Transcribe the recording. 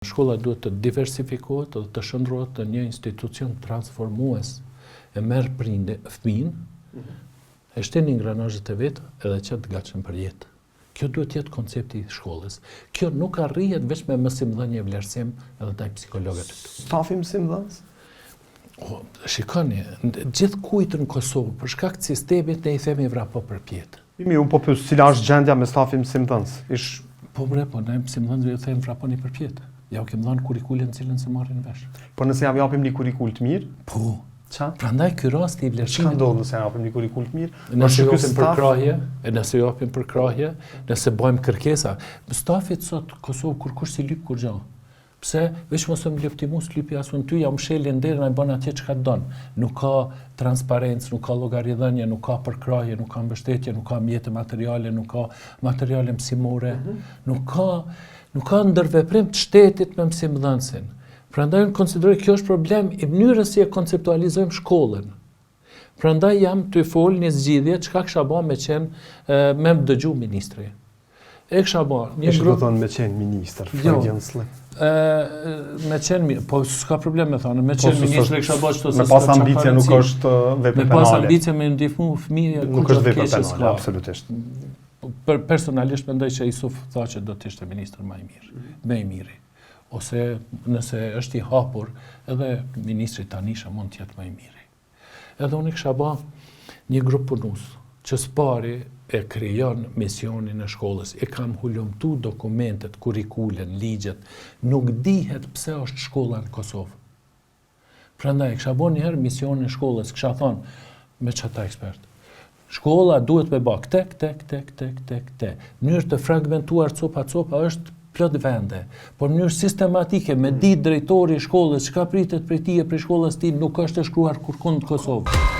Shkolla duhet të diversifikohet dhe të shndrohet në një institucion transformues e merr fëmin, e shten ingranazhet e vet edhe që të gatshëm për jetë. Kjo duhet të jetë koncepti i shkollës. Kjo nuk arrihet vetëm me mësimdhënie vlerësim edhe ndaj psikologët. Stafi mësimdhënës? Shikoni, gjithë kujt në Kosovë, për shkak të sistemit ne i themi vrapo përpjet. Unë po pyes cila është gjendja me stafi mësimdhënës? Po ne mësimdhënësve ju them vraponi përpjet. Ja u kem dhënë kurrikulën cilën se marrin vesh. Po nëse ja japim një kurrikul të mirë? Po. Ça? Prandaj ky rast i vlerësimit. Çka ndodh nëse ja japim një kurrikul të mirë? Nëse japim për krahje, nëse bëjmë kërkesa. Stafit sot Kosovë kur kush si lyp kur gjë. Pse veç mos më lyptimus lypi asun ty ja mshelin derën ai bën atje çka don. Nuk ka transparencë, nuk ka llogaridhënie, nuk ka përkrahje, nuk ka mbështetje, nuk ka mjete materiale, nuk ka materiale mësimore, nuk ka ndërveprim të shtetit me mësimdhënësin. Prandaj unë konsideroj kjo është problem i mënyrës si e konceptualizojmë shkollën. Prandaj jam të fol një zgjidhje çka kisha bë me qenë me më dëgju ministri. E kisha bë një grup. Do thonë me qenë ministër, Floriansley. Me qenë, po s'ka problem me thonë, me qenë ministri kisha bë çto se. Me pas ambicie nuk është vepër penale. Me pas ambicie me ndihmu fëmijë nuk është vepër penale, absolutisht. Personalisht mendoj që Isuf tha që do të ishte ministër më i miri. Ose nëse është i hapur, edhe ministri Tanisha mund të jetë më i miri. Edhe unë kisha bë një grup punus që s'pari e krijon misionin e shkollës, e kam hulumtu dokumentet, kurrikulen, ligjet, nuk dihet pse është shkolla në Kosovë. Prandaj kisha bë një herë misionin e shkollës, kisha thonë me çata ekspert. Shkolla duhet me bë këtë. Mënyrë të fragmentuar copa është plot vende, por në mënyrë sistematike me ditë drejtori i shkollës çka pritet prej tij e prej shkollës tim nuk është e shkruar kurkund në Kosovë.